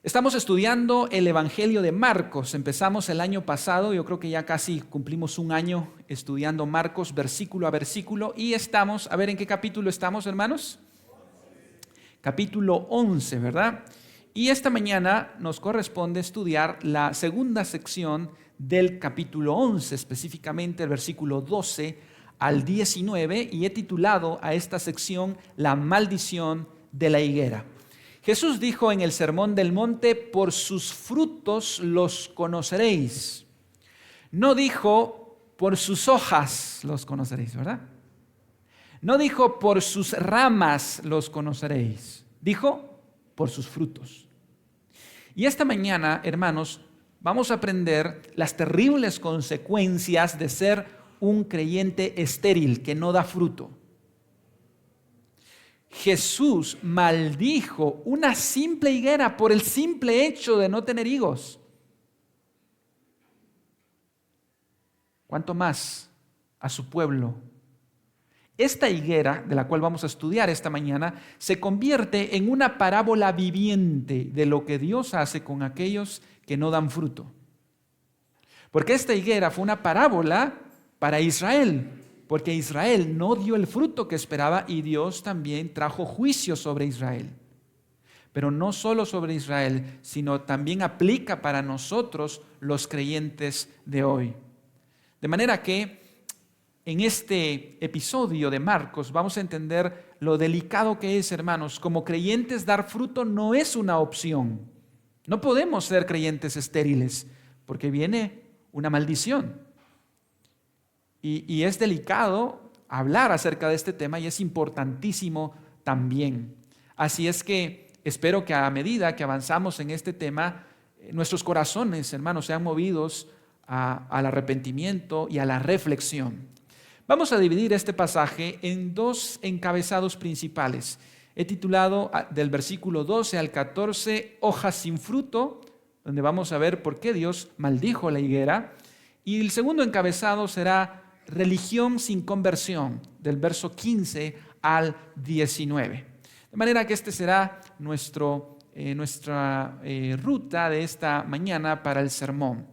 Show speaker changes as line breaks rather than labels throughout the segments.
Estamos estudiando el Evangelio de Marcos. Empezamos el año pasado, yo creo que ya casi cumplimos un año estudiando Marcos versículo a versículo y estamos, a ver, ¿en qué capítulo estamos, hermanos? Capítulo 11, ¿verdad? Y esta mañana nos corresponde estudiar la segunda sección del capítulo 11, específicamente el versículo 12 al 19, y he titulado a esta sección La maldición de la higuera. Jesús dijo en el Sermón del Monte: por sus frutos los conoceréis. No dijo por sus hojas los conoceréis, ¿verdad? No dijo por sus ramas los conoceréis. Dijo por sus frutos. Y esta mañana, hermanos, vamos a aprender las terribles consecuencias de ser un creyente estéril que no da fruto. Jesús maldijo una simple higuera por el simple hecho de no tener higos. ¿Cuánto más a su pueblo? Esta higuera, de la cual vamos a estudiar esta mañana, se convierte en una parábola viviente de lo que Dios hace con aquellos que no dan fruto. Porque esta higuera fue una parábola para Israel, porque Israel no dio el fruto que esperaba y Dios también trajo juicio sobre Israel. Pero no solo sobre Israel, sino también aplica para nosotros los creyentes de hoy. De manera que en este episodio de Marcos vamos a entender lo delicado que es, hermanos. Como creyentes, dar fruto no es una opción. No podemos ser creyentes estériles porque viene una maldición. Y es delicado hablar acerca de este tema y es importantísimo también. Así es que espero que a medida que avanzamos en este tema, nuestros corazones, hermanos, sean movidos al arrepentimiento y a la reflexión. Vamos a dividir este pasaje en dos encabezados principales. He titulado del versículo 12 al 14, hojas sin fruto, donde vamos a ver por qué Dios maldijo la higuera. Y el segundo encabezado será religión sin conversión, del verso 15 al 19. De manera que este será nuestra ruta de esta mañana para el sermón.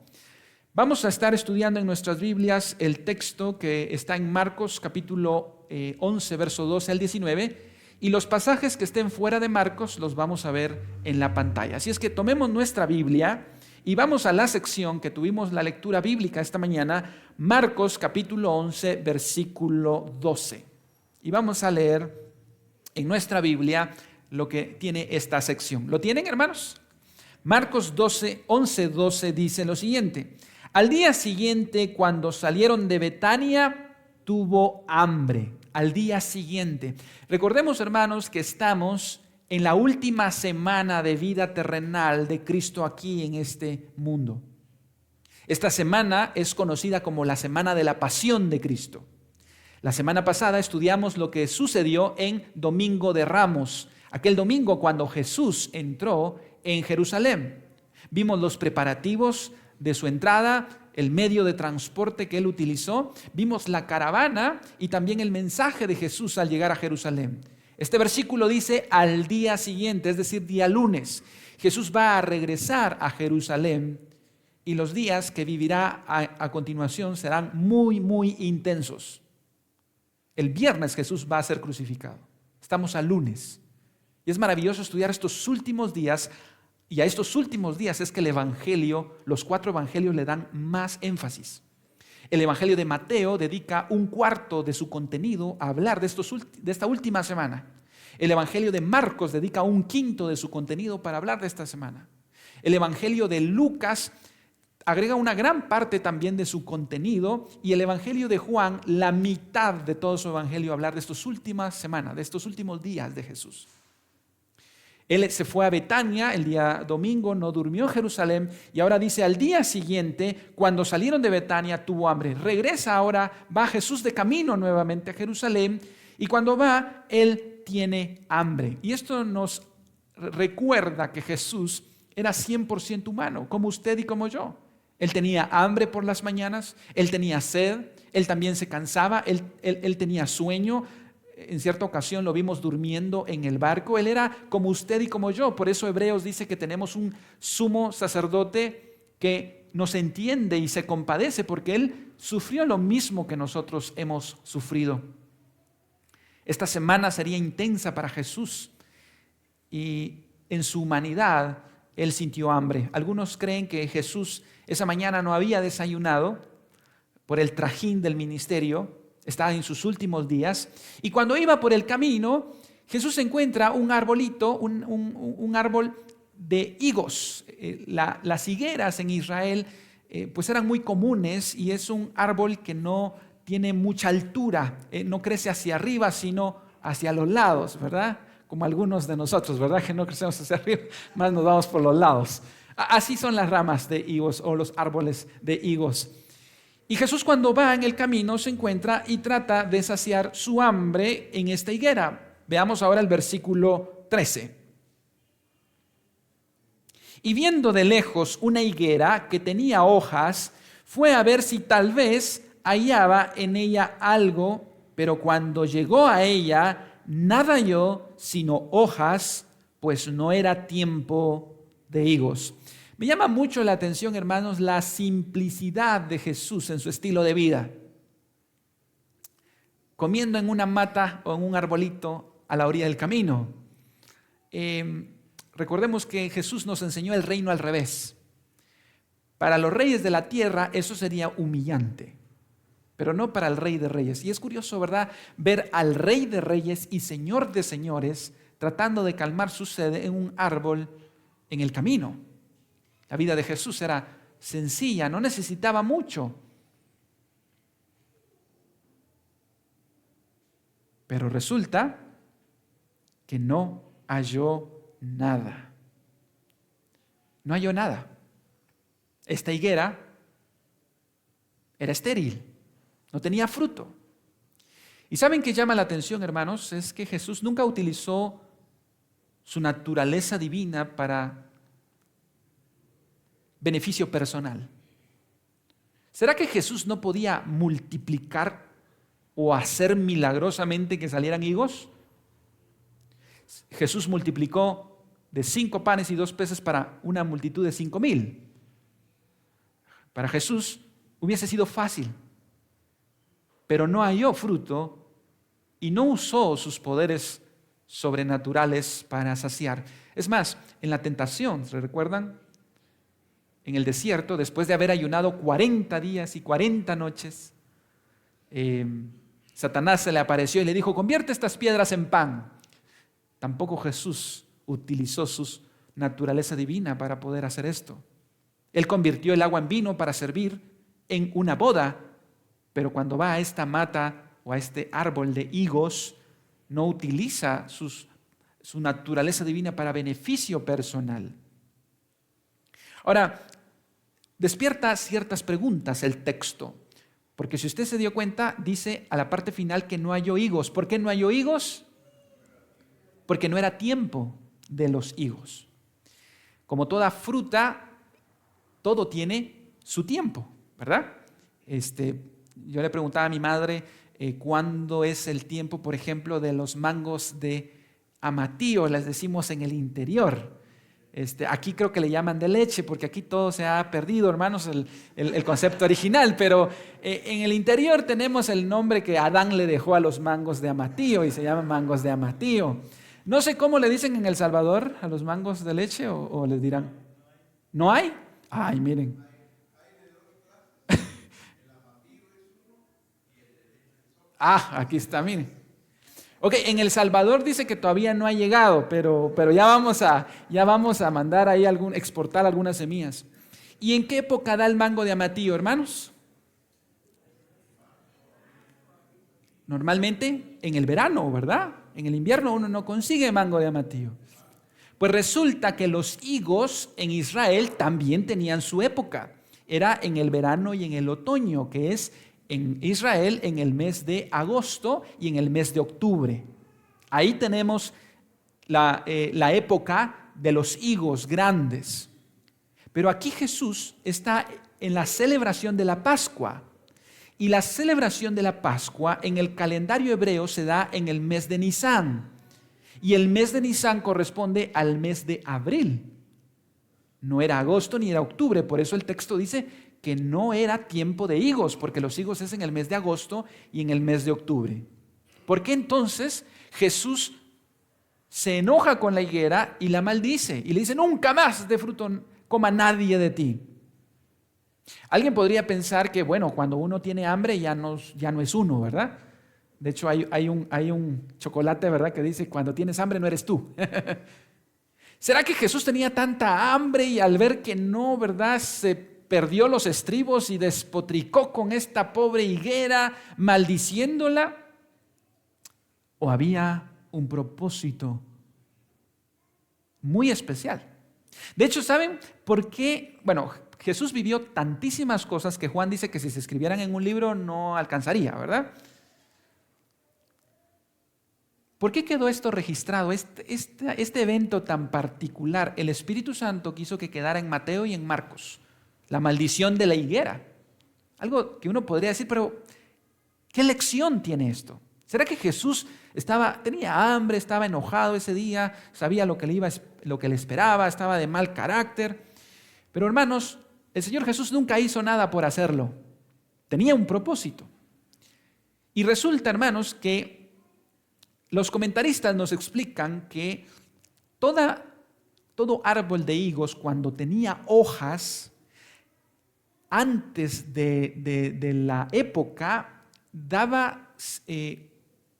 Vamos a estar estudiando en nuestras Biblias el texto que está en Marcos capítulo 11, verso 12 al 19, y los pasajes que estén fuera de Marcos los vamos a ver en la pantalla. Así es que tomemos nuestra Biblia y vamos a la sección que tuvimos la lectura bíblica esta mañana, Marcos capítulo 11, versículo 12. Y vamos a leer en nuestra Biblia lo que tiene esta sección. ¿Lo tienen, hermanos? Marcos 11, 12 dice lo siguiente: al día siguiente, cuando salieron de Betania, tuvo hambre. Al día siguiente. Recordemos, hermanos, que estamos en la última semana de vida terrenal de Cristo aquí en este mundo. Esta semana es conocida como la semana de la pasión de Cristo. La semana pasada estudiamos lo que sucedió en Domingo de Ramos, aquel domingo cuando Jesús entró en Jerusalén. Vimos los preparativos de su entrada, el medio de transporte que él utilizó, vimos la caravana y también el mensaje de Jesús al llegar a Jerusalén. Este versículo dice al día siguiente, es decir, día lunes. Jesús va a regresar a Jerusalén y los días que vivirá a continuación serán muy, muy intensos. El viernes Jesús va a ser crucificado. Estamos al lunes. Y es maravilloso estudiar estos últimos días. Y a estos últimos días es que el Evangelio, los 4 evangelios le dan más énfasis. El Evangelio de Mateo dedica un cuarto de su contenido a hablar de esta última semana. El Evangelio de Marcos dedica un quinto de su contenido para hablar de esta semana. El Evangelio de Lucas agrega una gran parte también de su contenido y el Evangelio de Juan, la mitad de todo su Evangelio, a hablar de estas últimas semanas, de estos últimos días de Jesús. Él se fue a Betania el día domingo, no durmió en Jerusalén y ahora dice al día siguiente, cuando salieron de Betania, tuvo hambre. Regresa ahora, va Jesús de camino nuevamente a Jerusalén y cuando va, él tiene hambre. Y esto nos recuerda que Jesús era 100% humano, como usted y como yo. Él tenía hambre por las mañanas, él tenía sed, él también se cansaba, él tenía sueño. en cierta ocasión lo vimos durmiendo en el barco. Él era como usted y como yo. Por eso Hebreos dice que tenemos un sumo sacerdote que nos entiende y se compadece, porque Él sufrió lo mismo que nosotros hemos sufrido. Esta semana sería intensa para Jesús y en su humanidad Él sintió hambre. Algunos creen que Jesús esa mañana no había desayunado por el trajín del ministerio, estaba en sus últimos días, y cuando iba por el camino, Jesús encuentra un arbolito, un árbol de higos. Las higueras en Israel pues eran muy comunes y es un árbol que no tiene mucha altura, no crece hacia arriba, sino hacia los lados, ¿verdad? Como algunos de nosotros, ¿verdad? Que no crecemos hacia arriba, más nos vamos por los lados. Así son las ramas de higos o los árboles de higos. Y Jesús, cuando va en el camino, se encuentra y trata de saciar su hambre en esta higuera. Veamos ahora el versículo 13. Y viendo de lejos una higuera que tenía hojas, fue a ver si tal vez hallaba en ella algo, pero cuando llegó a ella, nada halló sino hojas, pues no era tiempo de higos. Me llama mucho la atención, hermanos, la simplicidad de Jesús en su estilo de vida. Comiendo en una mata o en un arbolito a la orilla del camino. Recordemos que Jesús nos enseñó el reino al revés. Para los reyes de la tierra eso sería humillante, pero no para el Rey de Reyes. Y es curioso, ¿verdad?, ver al Rey de Reyes y Señor de Señores tratando de calmar su sed en un árbol en el camino. La vida de Jesús era sencilla, no necesitaba mucho. Pero resulta que no halló nada. No halló nada. Esta higuera era estéril, no tenía fruto. ¿Y saben qué llama la atención, hermanos? Es que Jesús nunca utilizó su naturaleza divina para beneficio personal. ¿Será que Jesús no podía multiplicar o hacer milagrosamente que salieran higos? Jesús multiplicó de 5 panes y 2 peces para una multitud de 5,000. Para Jesús hubiese sido fácil, pero no halló fruto y no usó sus poderes sobrenaturales para saciar. Es más, en la tentación, ¿se recuerdan? En el desierto, después de haber ayunado 40 días y 40 noches, Satanás se le apareció y le dijo: convierte estas piedras en pan. Tampoco Jesús utilizó su naturaleza divina para poder hacer esto. Él convirtió el agua en vino para servir en una boda, pero cuando va a esta mata o a este árbol de higos, no utiliza su naturaleza divina para beneficio personal. Ahora, despierta ciertas preguntas el texto, porque si usted se dio cuenta, dice a la parte final que no halló higos. ¿Por qué no halló higos? Porque no era tiempo de los higos. Como toda fruta, todo tiene su tiempo, ¿verdad? Yo le preguntaba a mi madre cuándo es el tiempo, por ejemplo, de los mangos de amatillo, les decimos en el interior. Aquí creo que le llaman de leche, porque aquí todo se ha perdido, hermanos, el concepto original, pero en el interior tenemos el nombre que Adán le dejó a los mangos de amatillo y se llaman mangos de amatillo. No sé cómo le dicen en El Salvador a los mangos de leche o les dirán, ¿no hay? Ay, miren. Aquí está, miren. Ok, en El Salvador dice que todavía no ha llegado, pero ya vamos a mandar ahí exportar algunas semillas. ¿Y en qué época da el mango de amatillo, hermanos? Normalmente en el verano, ¿verdad? En el invierno uno no consigue mango de amatillo. Pues resulta que los higos en Israel también tenían su época. Era en el verano y en el otoño, que es en Israel en el mes de agosto y en el mes de octubre. Ahí tenemos la época de los higos grandes. Pero aquí Jesús está en la celebración de la Pascua. Y la celebración de la Pascua en el calendario hebreo se da en el mes de Nisán. Y el mes de Nisán corresponde al mes de abril. No era agosto ni era octubre, por eso el texto dice que no era tiempo de higos, porque los higos es en el mes de agosto y en el mes de octubre. ¿Por qué entonces Jesús se enoja con la higuera y la maldice? Y le dice, nunca más de fruto coma nadie de ti. Alguien podría pensar que, bueno, cuando uno tiene hambre ya no es uno, ¿verdad? De hecho, hay un chocolate, ¿verdad?, que dice, cuando tienes hambre no eres tú. ¿Será que Jesús tenía tanta hambre y al ver que no, ¿verdad?, se perdió los estribos y despotricó con esta pobre higuera, maldiciéndola? ¿O había un propósito muy especial? De hecho, ¿saben por qué? Bueno, Jesús vivió tantísimas cosas que Juan dice que si se escribieran en un libro no alcanzaría, ¿verdad? ¿Por qué quedó esto registrado? Este evento tan particular, el Espíritu Santo quiso que quedara en Mateo y en Marcos, la maldición de la higuera. Algo que uno podría decir, pero ¿qué lección tiene esto? ¿Será que Jesús tenía hambre, estaba enojado ese día, sabía lo que le esperaba, estaba de mal carácter? Pero hermanos, el Señor Jesús nunca hizo nada por hacerlo. Tenía un propósito. Y resulta, hermanos, que los comentaristas nos explican que todo árbol de higos, cuando tenía hojas, antes de la época, daba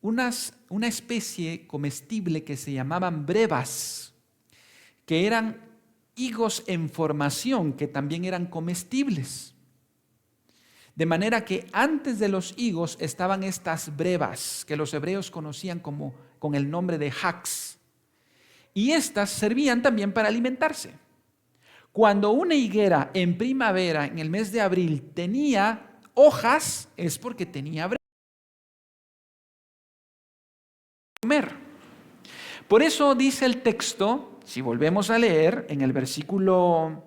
una especie comestible que se llamaban brevas, que eran higos en formación, que también eran comestibles. De manera que antes de los higos estaban estas brevas, que los hebreos conocían con el nombre de hax. Y estas servían también para alimentarse. Cuando una higuera en primavera, en el mes de abril, tenía hojas, es porque tenía brevas para comer. Por eso dice el texto, si volvemos a leer en el versículo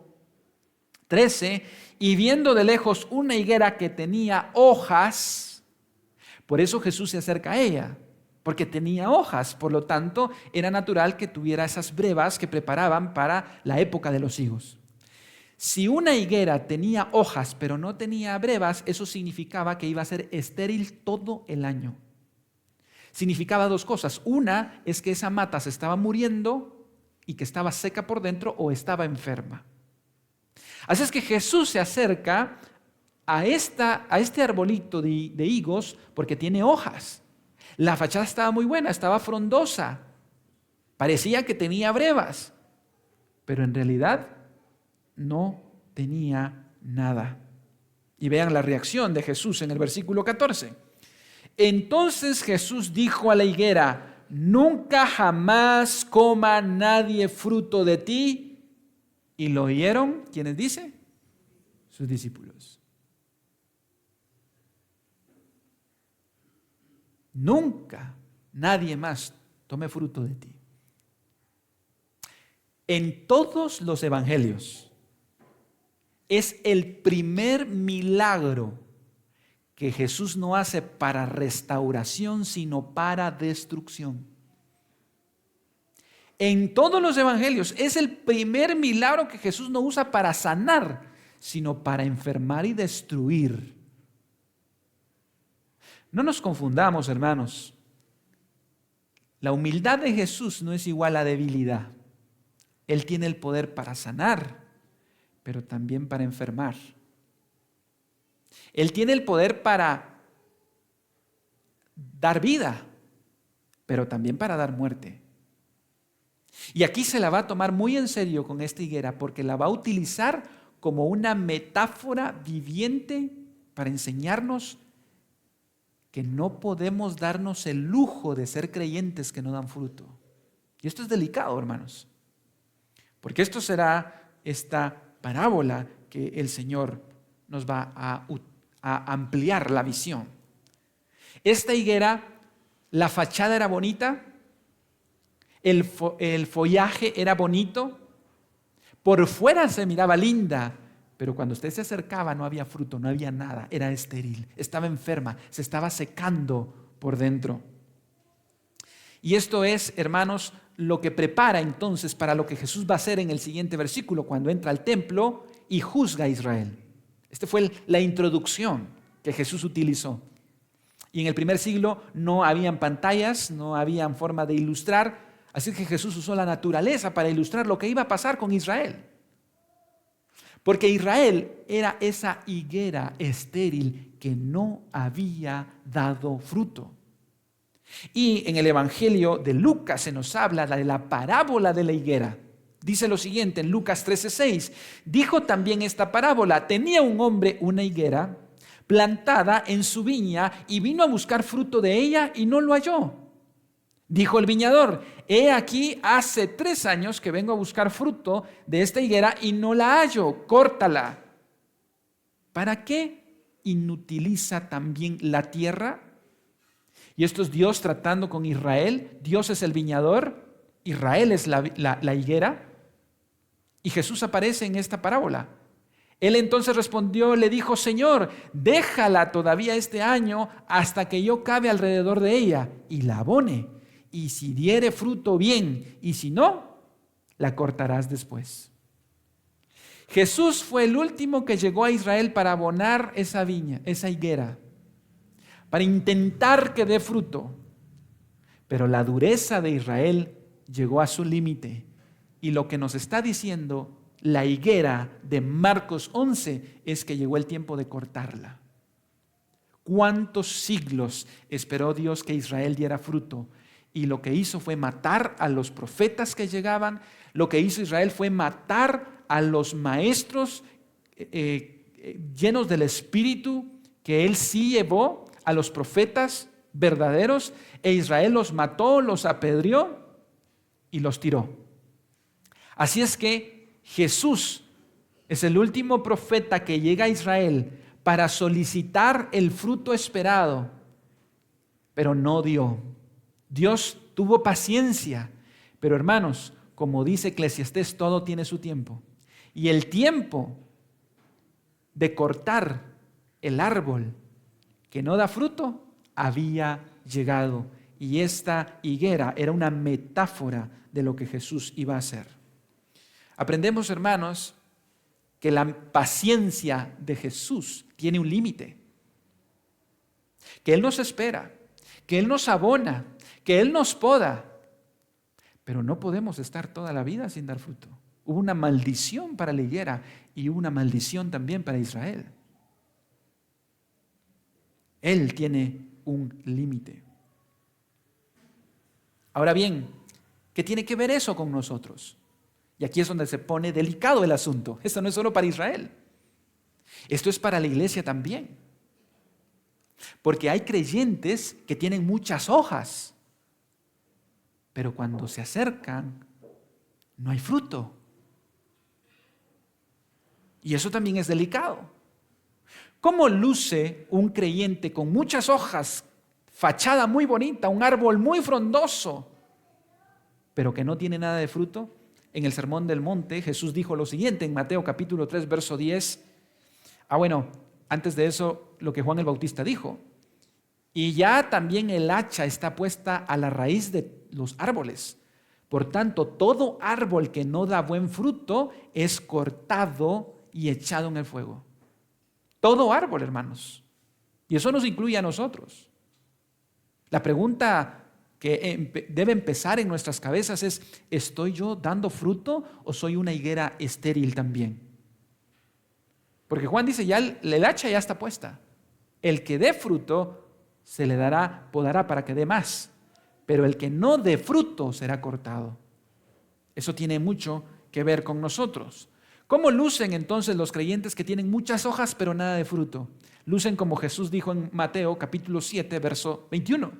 13, y viendo de lejos una higuera que tenía hojas, por eso Jesús se acerca a ella, porque tenía hojas, por lo tanto era natural que tuviera esas brevas que preparaban para la época de los higos. Si una higuera tenía hojas pero no tenía brevas, eso significaba que iba a ser estéril todo el año. Significaba dos cosas. Una es que esa mata se estaba muriendo y que estaba seca por dentro o estaba enferma. Así es que Jesús se acerca a este arbolito de higos porque tiene hojas. La fachada estaba muy buena, estaba frondosa. Parecía que tenía brevas, pero en realidad no tenía nada. Y vean la reacción de Jesús en el versículo 14. Entonces Jesús dijo a la higuera, nunca jamás coma nadie fruto de ti. ¿Y lo oyeron? ¿Quiénes dice? Sus discípulos. Nunca nadie más tome fruto de ti. En todos los evangelios es el primer milagro que Jesús no hace para restauración, sino para destrucción. En todos los evangelios es el primer milagro que Jesús no usa para sanar, sino para enfermar y destruir. No nos confundamos, hermanos. La humildad de Jesús no es igual a debilidad. Él tiene el poder para sanar, pero también para enfermar. Él tiene el poder para dar vida, pero también para dar muerte. Y aquí se la va a tomar muy en serio con esta higuera porque la va a utilizar como una metáfora viviente para enseñarnos que no podemos darnos el lujo de ser creyentes que no dan fruto. Y esto es delicado, hermanos, porque esto será esta parábola que el Señor nos va a ampliar la visión. Esta higuera, la fachada era bonita, el follaje era bonito, por fuera se miraba linda, Pero cuando usted se acercaba no había fruto, no había nada, era estéril, estaba enferma, se estaba secando por dentro. Y esto es, hermanos, lo que prepara entonces para lo que Jesús va a hacer en el siguiente versículo, cuando entra al templo y juzga a Israel. Esta fue la introducción que Jesús utilizó. Y en el primer siglo no habían pantallas, no habían forma de ilustrar, así que Jesús usó la naturaleza para ilustrar lo que iba a pasar con Israel. Porque Israel era esa higuera estéril que no había dado fruto. Y en el Evangelio de Lucas se nos habla de la parábola de la higuera. Dice lo siguiente en Lucas 13:6. Dijo también esta parábola: tenía un hombre una higuera plantada en su viña y vino a buscar fruto de ella y no lo halló. Dijo el viñador: he aquí, hace 3 años que vengo a buscar fruto de esta higuera y no la hallo, córtala. ¿Para qué inutiliza también la tierra? Y esto es Dios tratando con Israel. Dios es el viñador, Israel es la higuera. Y Jesús aparece en esta parábola. Él entonces respondió, le dijo: Señor, déjala todavía este año hasta que yo cabe alrededor de ella y la abone. Y si diere fruto, bien, y si no, la cortarás después. Jesús fue el último que llegó a Israel para abonar esa viña, esa higuera, para intentar que dé fruto. Pero la dureza de Israel llegó a su límite. Y lo que nos está diciendo la higuera de Marcos 11 es que llegó el tiempo de cortarla. ¿Cuántos siglos esperó Dios que Israel diera fruto? Y lo que hizo fue matar a los profetas que llegaban. Lo que hizo Israel fue matar a los maestros llenos del Espíritu que él sí llevó, a los profetas verdaderos, e Israel los mató, los apedreó y los tiró. Así es que Jesús es el último profeta que llega a Israel para solicitar el fruto esperado, pero no dio. Dios tuvo paciencia, pero hermanos, como dice Eclesiastés, todo tiene su tiempo. Y el tiempo de cortar el árbol que no da fruto había llegado. Y esta higuera era una metáfora de lo que Jesús iba a hacer. Aprendemos, hermanos, que la paciencia de Jesús tiene un límite. Que Él nos espera, que Él nos abona, que Él nos poda. Pero no podemos estar toda la vida sin dar fruto. Hubo una maldición para la higuera y hubo una maldición también para Israel. Él tiene un límite. Ahora bien, ¿qué tiene que ver eso con nosotros? Y aquí es donde se pone delicado el asunto. Esto no es solo para Israel. Esto es para la iglesia también. Porque hay creyentes que tienen muchas hojas, pero cuando se acercan, no hay fruto. Y eso también es delicado. ¿Cómo luce un creyente con muchas hojas, fachada muy bonita, un árbol muy frondoso, pero que no tiene nada de fruto? En el Sermón del Monte, Jesús dijo lo siguiente en Mateo capítulo 3, verso 10. Antes de eso, lo que Juan el Bautista dijo. Y ya también el hacha está puesta a la raíz de los árboles. Por tanto, todo árbol que no da buen fruto es cortado y echado en el fuego. Todo árbol, hermanos. Y eso nos incluye a nosotros. La pregunta que debe empezar en nuestras cabezas es: ¿estoy yo dando fruto o soy una higuera estéril también? Porque Juan dice, ya el hacha ya está puesta. El que dé fruto se le podará para que dé más, pero el que no dé fruto será cortado. Eso tiene mucho que ver con nosotros. ¿Cómo lucen entonces los creyentes que tienen muchas hojas pero nada de fruto? Lucen como Jesús dijo en Mateo capítulo 7, verso 21.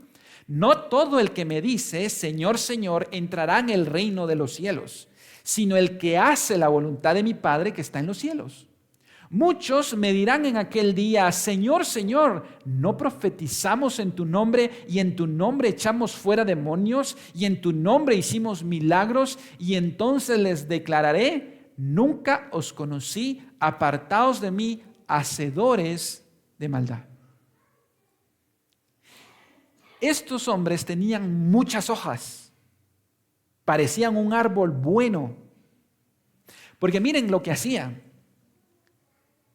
No todo el que me dice, Señor, Señor, entrará en el reino de los cielos, sino el que hace la voluntad de mi Padre que está en los cielos. Muchos me dirán en aquel día, Señor, Señor, ¿no profetizamos en tu nombre y en tu nombre echamos fuera demonios y en tu nombre hicimos milagros? Y entonces les declararé, nunca os conocí, apartaos de mí, hacedores de maldad. Estos hombres tenían muchas hojas, parecían un árbol bueno, porque miren lo que hacían.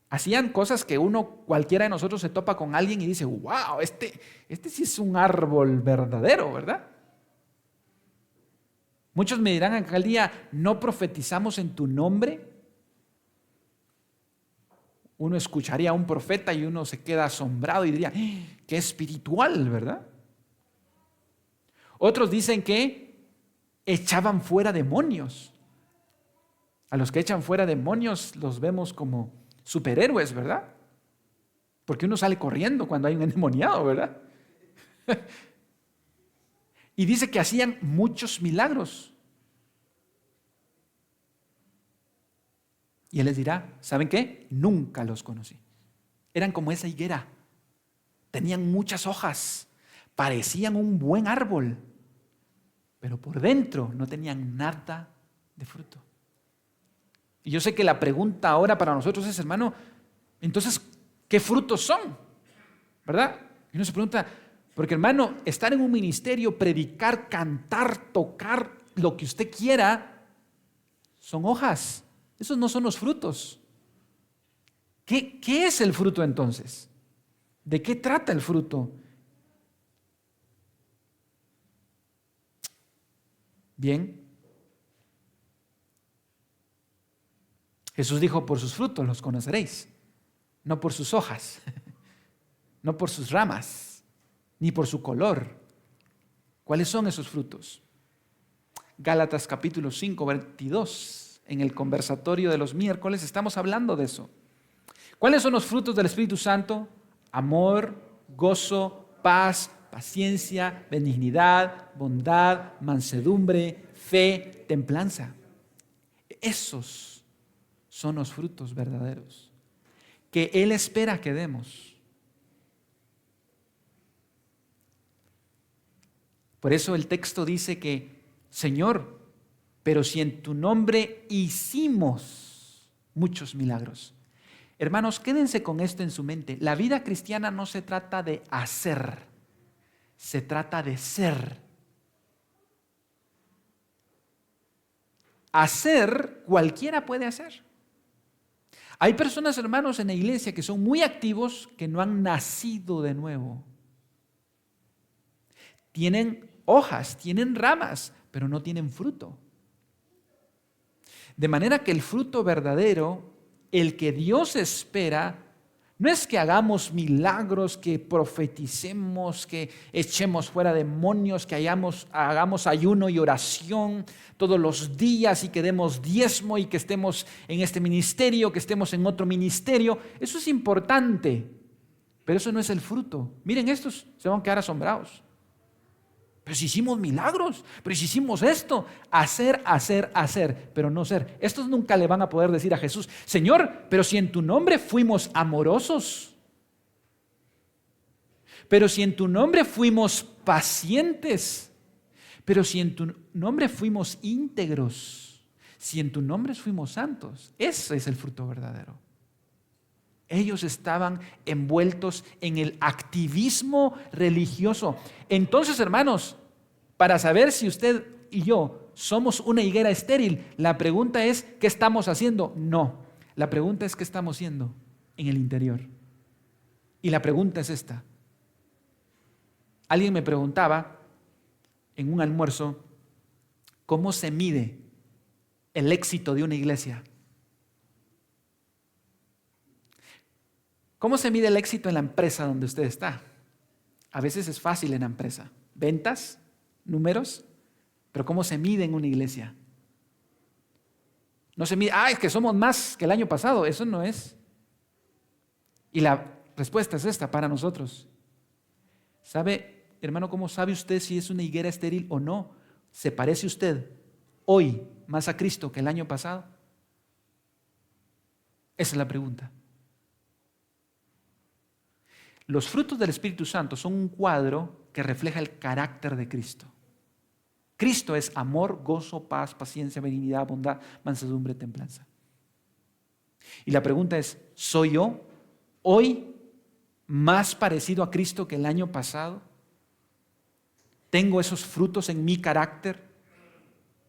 Hacían cosas que cualquiera de nosotros se topa con alguien y dice, wow, este sí es un árbol verdadero, ¿verdad? Muchos me dirán aquel día, ¿no profetizamos en tu nombre? Uno escucharía a un profeta y uno se queda asombrado y diría, qué espiritual, ¿verdad? Otros dicen que echaban fuera demonios. A los que echan fuera demonios los vemos como superhéroes, ¿verdad? Porque uno sale corriendo cuando hay un endemoniado, ¿verdad? Y dice que hacían muchos milagros. Y él les dirá, ¿saben qué? Nunca los conocí. Eran como esa higuera. Tenían muchas hojas. Parecían un buen árbol. Pero por dentro no tenían nada de fruto. Y yo sé que la pregunta ahora para nosotros es, hermano, entonces, ¿qué frutos son? ¿Verdad? Y uno se pregunta, porque hermano, estar en un ministerio, predicar, cantar, tocar, lo que usted quiera, son hojas. Esos no son los frutos. ¿Qué es el fruto entonces? ¿De qué trata el fruto? Bien. Jesús dijo, por sus frutos los conoceréis, no por sus hojas, no por sus ramas, ni por su color. ¿Cuáles son esos frutos? Gálatas capítulo 5, 22, en el conversatorio de los miércoles estamos hablando de eso. ¿Cuáles son los frutos del Espíritu Santo? Amor, gozo, paz, paciencia, benignidad, bondad, mansedumbre, fe, templanza. Esos son los frutos verdaderos que Él espera que demos. Por eso el texto dice que, Señor, pero si en tu nombre hicimos muchos milagros. Hermanos, quédense con esto en su mente. La vida cristiana no se trata de hacer, se trata de ser. Hacer, cualquiera puede hacer. Hay personas, hermanos, en la iglesia que son muy activos, que no han nacido de nuevo. Tienen hojas, tienen ramas, pero no tienen fruto. De manera que el fruto verdadero, el que Dios espera, no es que hagamos milagros, que profeticemos, que echemos fuera demonios, que hagamos ayuno y oración todos los días y que demos diezmo y que estemos en este ministerio, que estemos en otro ministerio. Eso es importante, pero eso no es el fruto. Miren, estos se van a quedar asombrados. Pero si hicimos milagros, pero si hicimos esto, hacer, pero no ser. Estos nunca le van a poder decir a Jesús, Señor, pero si en tu nombre fuimos amorosos, pero si en tu nombre fuimos pacientes, pero si en tu nombre fuimos íntegros, si en tu nombre fuimos santos. Ese es el fruto verdadero. Ellos estaban envueltos en el activismo religioso. Entonces, hermanos, para saber si usted y yo somos una higuera estéril, la pregunta es, ¿qué estamos haciendo? No, la pregunta es, ¿qué estamos haciendo en el interior? Y la pregunta es esta. Alguien me preguntaba en un almuerzo, ¿cómo se mide el éxito de una iglesia? ¿Cómo se mide el éxito en la empresa donde usted está? A veces es fácil en la empresa. Ventas, números, pero ¿cómo se mide en una iglesia? No se mide, es que somos más que el año pasado. Eso no es. Y la respuesta es esta para nosotros. ¿Sabe, hermano, cómo sabe usted si es una higuera estéril o no? ¿Se parece usted hoy más a Cristo que el año pasado? Esa es la pregunta. Los frutos del Espíritu Santo son un cuadro que refleja el carácter de Cristo. Cristo es amor, gozo, paz, paciencia, benignidad, bondad, mansedumbre, templanza. Y la pregunta es, ¿soy yo hoy más parecido a Cristo que el año pasado? ¿Tengo esos frutos en mi carácter?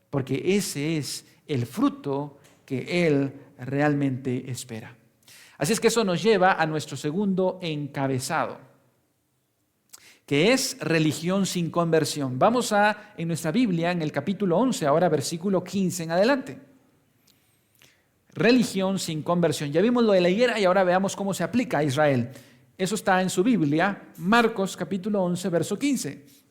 Porque ese es el fruto que Él realmente espera. Así es que eso nos lleva a nuestro segundo encabezado, que es religión sin conversión. Vamos en nuestra Biblia, en el capítulo 11, ahora versículo 15 en adelante. Religión sin conversión. Ya vimos lo de la higuera y ahora veamos cómo se aplica a Israel. Eso está en su Biblia, Marcos capítulo 11, verso 15.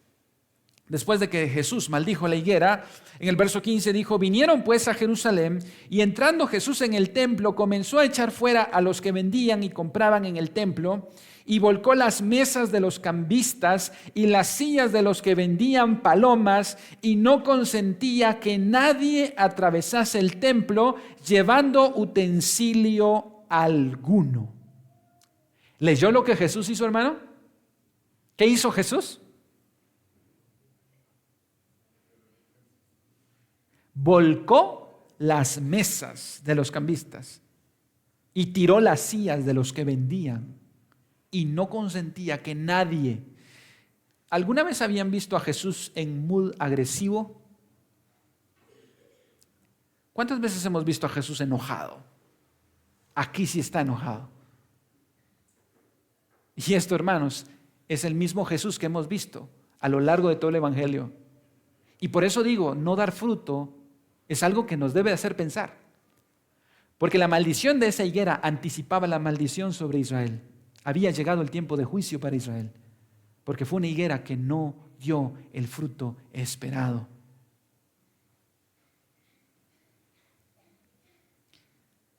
Después de que Jesús maldijo la higuera, en el verso 15 dijo, vinieron pues a Jerusalén y entrando Jesús en el templo comenzó a echar fuera a los que vendían y compraban en el templo y volcó las mesas de los cambistas y las sillas de los que vendían palomas y no consentía que nadie atravesase el templo llevando utensilio alguno. ¿Leyó lo que Jesús hizo, hermano? ¿Qué hizo Jesús? Volcó las mesas de los cambistas y tiró las sillas de los que vendían y no consentía que nadie. ¿Alguna vez habían visto a Jesús en mood agresivo? ¿Cuántas veces hemos visto a Jesús enojado? Aquí sí está enojado. Y esto, hermanos, es el mismo Jesús que hemos visto a lo largo de todo el Evangelio. Y por eso digo, no dar fruto es algo que nos debe hacer pensar. Porque la maldición de esa higuera anticipaba la maldición sobre Israel. Había llegado el tiempo de juicio para Israel. Porque fue una higuera que no dio el fruto esperado.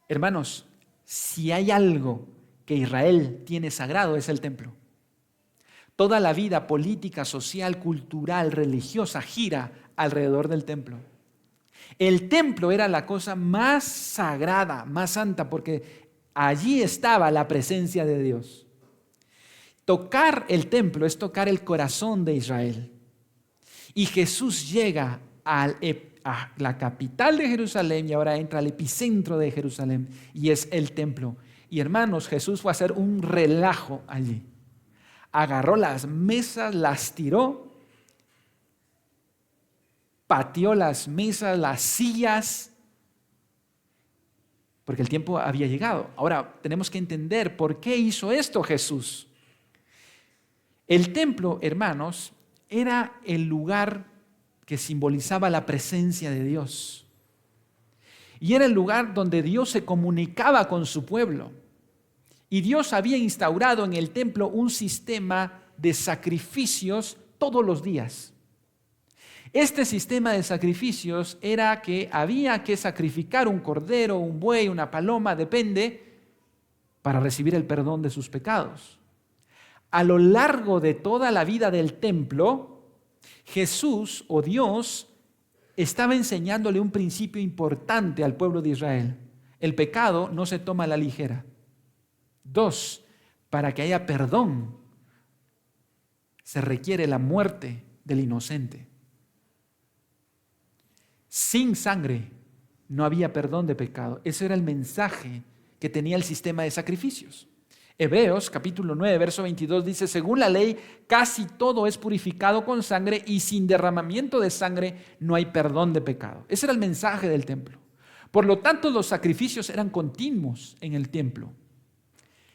Hermanos, si hay algo que Israel tiene sagrado es el templo. Toda la vida política, social, cultural, religiosa gira alrededor del templo. El templo era la cosa más sagrada, más santa, porque allí estaba la presencia de Dios. Tocar el templo es tocar el corazón de Israel. Y Jesús llega a la capital de Jerusalén y ahora entra al epicentro de Jerusalén y es el templo. Y hermanos, Jesús fue a hacer un relajo allí. Agarró las mesas, las tiró, pateó las mesas, las sillas, porque el tiempo había llegado. Ahora tenemos que entender por qué hizo esto Jesús. El templo, hermanos, era el lugar que simbolizaba la presencia de Dios. Y era el lugar donde Dios se comunicaba con su pueblo. Y Dios había instaurado en el templo un sistema de sacrificios todos los días. Este sistema de sacrificios era que había que sacrificar un cordero, un buey, una paloma, depende, para recibir el perdón de sus pecados. A lo largo de toda la vida del templo, Jesús o Dios estaba enseñándole un principio importante al pueblo de Israel. El pecado no se toma a la ligera. 2, para que haya perdón, se requiere la muerte del inocente. Sin sangre no había perdón de pecado. Ese era el mensaje que tenía el sistema de sacrificios. Hebreos capítulo 9, verso 22 dice, según la ley, casi todo es purificado con sangre y sin derramamiento de sangre no hay perdón de pecado. Ese era el mensaje del templo. Por lo tanto, los sacrificios eran continuos en el templo.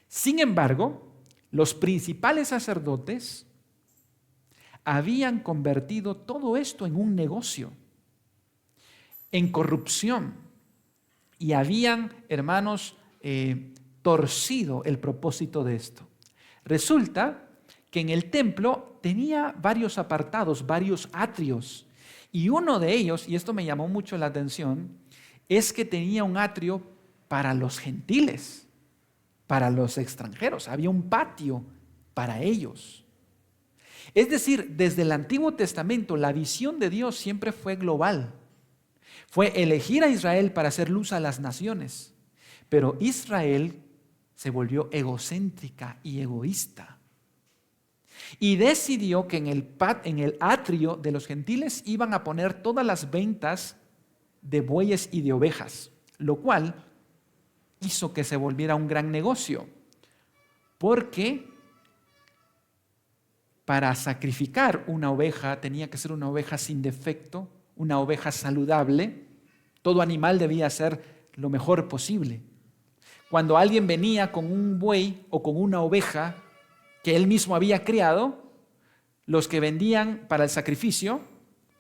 Sin embargo, los principales sacerdotes habían convertido todo esto en un negocio, en corrupción, y habían, hermanos, torcido el propósito de esto. Resulta que en el templo tenía varios apartados, varios atrios, y uno de ellos, y esto me llamó mucho la atención, es que tenía un atrio para los gentiles, para los extranjeros. Había un patio para ellos. Es decir, desde el Antiguo Testamento la visión de Dios siempre fue global. Fue elegir a Israel para hacer luz a las naciones. Pero Israel se volvió egocéntrica y egoísta. Y decidió que en el atrio de los gentiles iban a poner todas las ventas de bueyes y de ovejas, lo cual hizo que se volviera un gran negocio, porque para sacrificar una oveja tenía que ser una oveja sin defecto, una oveja saludable. Todo animal debía ser lo mejor posible. Cuando alguien venía con un buey o con una oveja que él mismo había criado, los que vendían para el sacrificio,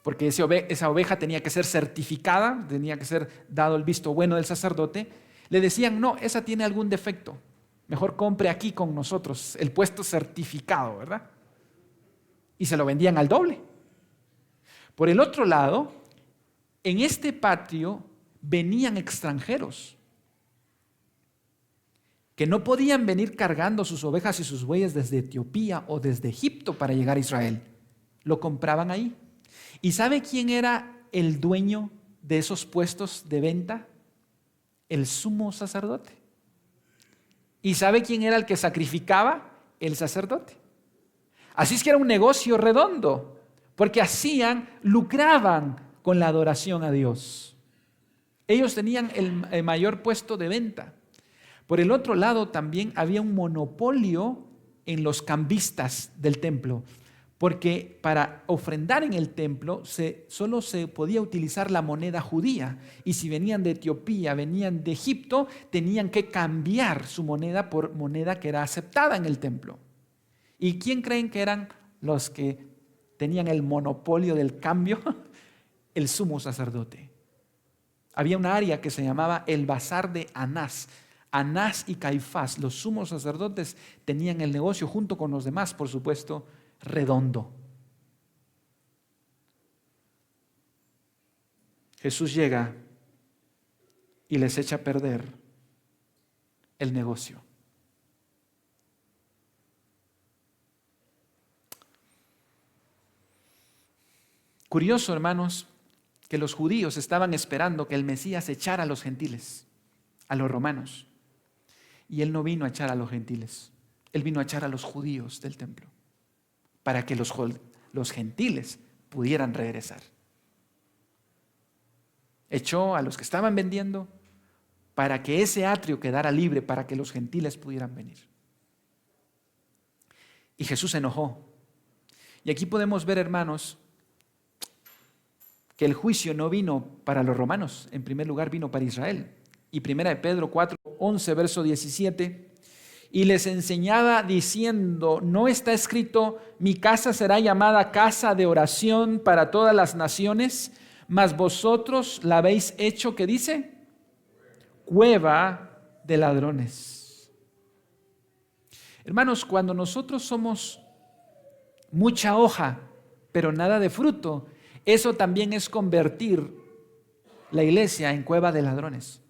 porque esa oveja tenía que ser certificada, tenía que ser dado el visto bueno del sacerdote, le decían: no, esa tiene algún defecto, mejor compre aquí con nosotros el puesto certificado, ¿verdad? Y se lo vendían al doble. Por el otro lado, en este patio venían extranjeros que no podían venir cargando sus ovejas y sus bueyes desde Etiopía o desde Egipto para llegar a Israel. Lo compraban ahí. ¿Y sabe quién era el dueño de esos puestos de venta? El sumo sacerdote. ¿Y sabe quién era el que sacrificaba? El sacerdote. Así es que era un negocio redondo, porque lucraban con la adoración a Dios. Ellos tenían el mayor puesto de venta. Por el otro lado, también había un monopolio en los cambistas del templo, porque para ofrendar en el templo solo se podía utilizar la moneda judía, y si venían de Etiopía, venían de Egipto, tenían que cambiar su moneda por moneda que era aceptada en el templo. ¿Y quién creen que eran los que tenían el monopolio del cambio? El sumo sacerdote. Había un área que se llamaba el Bazar de Anás. Anás y Caifás, los sumos sacerdotes, tenían el negocio junto con los demás, por supuesto, redondo. Jesús llega y les echa a perder el negocio. Curioso, hermanos, que los judíos estaban esperando que el Mesías echara a los gentiles, a los romanos. Y Él no vino a echar a los gentiles, Él vino a echar a los judíos del templo, para que los gentiles pudieran regresar. Echó a los que estaban vendiendo para que ese atrio quedara libre, para que los gentiles pudieran venir. Y Jesús se enojó. Y aquí podemos ver, hermanos, que el juicio no vino para los romanos, en primer lugar vino para Israel. Y 1 Pedro 4, 11, verso 17, y les enseñaba diciendo: ¿no está escrito, mi casa será llamada casa de oración para todas las naciones? Mas vosotros la habéis hecho, ¿qué dice? Cueva de ladrones. Hermanos, cuando nosotros somos mucha hoja, pero nada de fruto, eso también es convertir la iglesia en cueva de ladrones.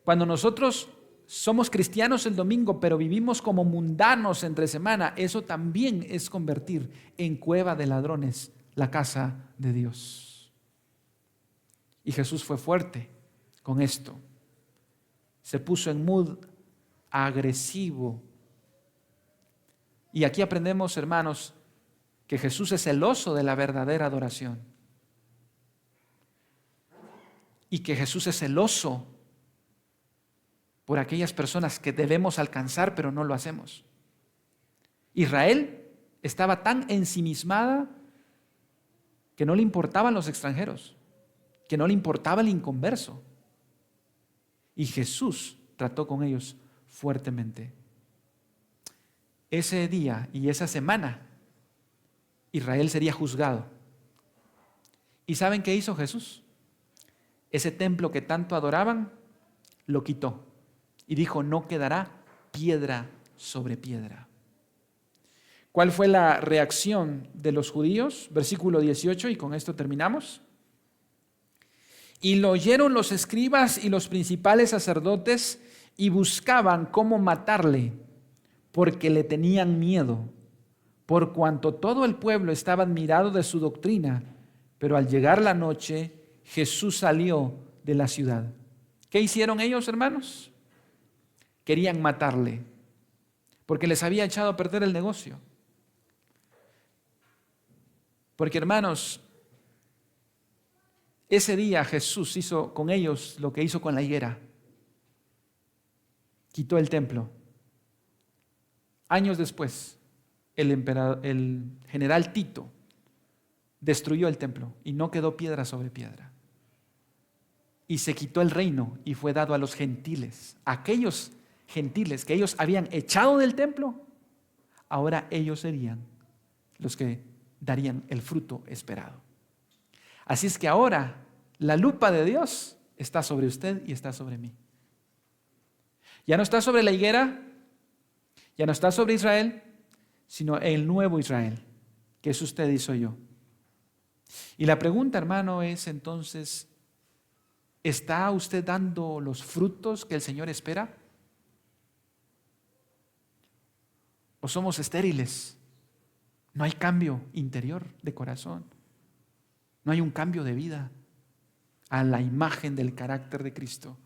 Cuando nosotros somos cristianos el domingo, pero vivimos como mundanos entre semana, eso también es convertir en cueva de ladrones la casa de Dios. Y Jesús fue fuerte con esto. Se puso en mood agresivo. Y aquí aprendemos, hermanos, que Jesús es celoso de la verdadera adoración. Y que Jesús es celoso por aquellas personas que debemos alcanzar, pero no lo hacemos. Israel estaba tan ensimismada que no le importaban los extranjeros, que no le importaba el inconverso. Y Jesús trató con ellos fuertemente. Ese día y esa semana, Israel sería juzgado. ¿Y saben qué hizo Jesús? Ese templo que tanto adoraban, lo quitó. Y dijo: no quedará piedra sobre piedra. ¿Cuál fue la reacción de los judíos? Versículo 18, y con esto terminamos. Y lo oyeron los escribas y los principales sacerdotes y buscaban cómo matarle, porque le tenían miedo, por cuanto todo el pueblo estaba admirado de su doctrina. Pero al llegar la noche, Jesús salió de la ciudad. ¿Qué hicieron ellos, hermanos? Querían matarle, porque les había echado a perder el negocio. Porque, hermanos, ese día Jesús hizo con ellos lo que hizo con la higuera. quitó el templo. Años después, el general Tito destruyó el templo y no quedó piedra sobre piedra. Y se quitó el reino y fue dado a los gentiles. Aquellos gentiles que ellos habían echado del templo, ahora ellos serían los que darían el fruto esperado. Así es que ahora la lupa de Dios está sobre usted y está sobre mí. Ya no está sobre la higuera, ya no está sobre Israel, sino el nuevo Israel, que es usted y soy yo. Y la pregunta, hermano, es entonces, ¿está usted dando los frutos que el Señor espera? ¿O somos estériles? No hay cambio interior de corazón. No hay un cambio de vida a la imagen del carácter de Cristo.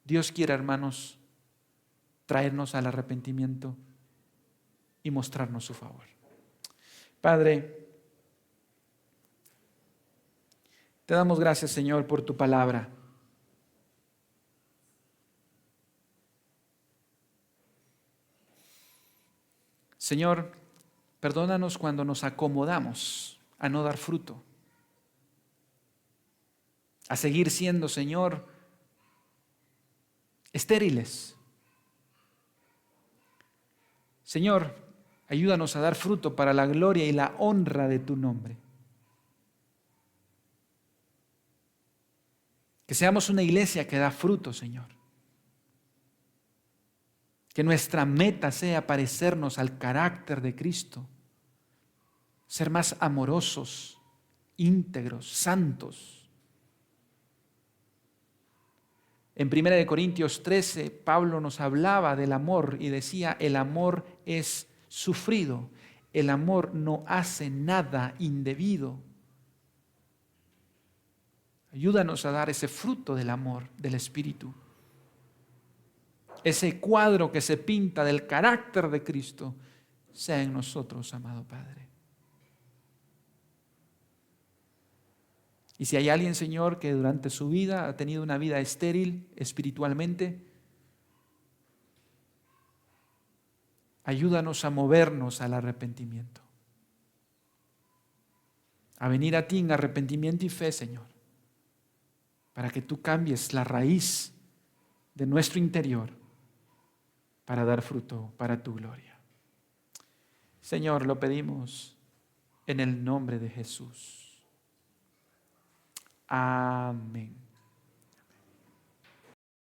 Dios quiere, hermanos, traernos al arrepentimiento y mostrarnos su favor. Padre, te damos gracias, Señor, por tu palabra. Señor, perdónanos cuando nos acomodamos a no dar fruto, a seguir siendo, Señor, estériles. Señor, ayúdanos a dar fruto para la gloria y la honra de tu nombre. Que seamos una iglesia que da fruto, Señor. Que nuestra meta sea parecernos al carácter de Cristo. Ser más amorosos, íntegros, santos. En 1 Corintios 13, Pablo nos hablaba del amor y decía, el amor es sufrido, el amor no hace nada indebido. Ayúdanos a dar ese fruto del amor, del Espíritu. Ese cuadro que se pinta del carácter de Cristo sea en nosotros, amado Padre. Y si hay alguien, Señor, que durante su vida ha tenido una vida estéril espiritualmente, ayúdanos a movernos al arrepentimiento. A venir a ti en arrepentimiento y fe, Señor, para que tú cambies la raíz de nuestro interior para dar fruto para tu gloria. Señor, lo pedimos en el nombre de Jesús. Amén.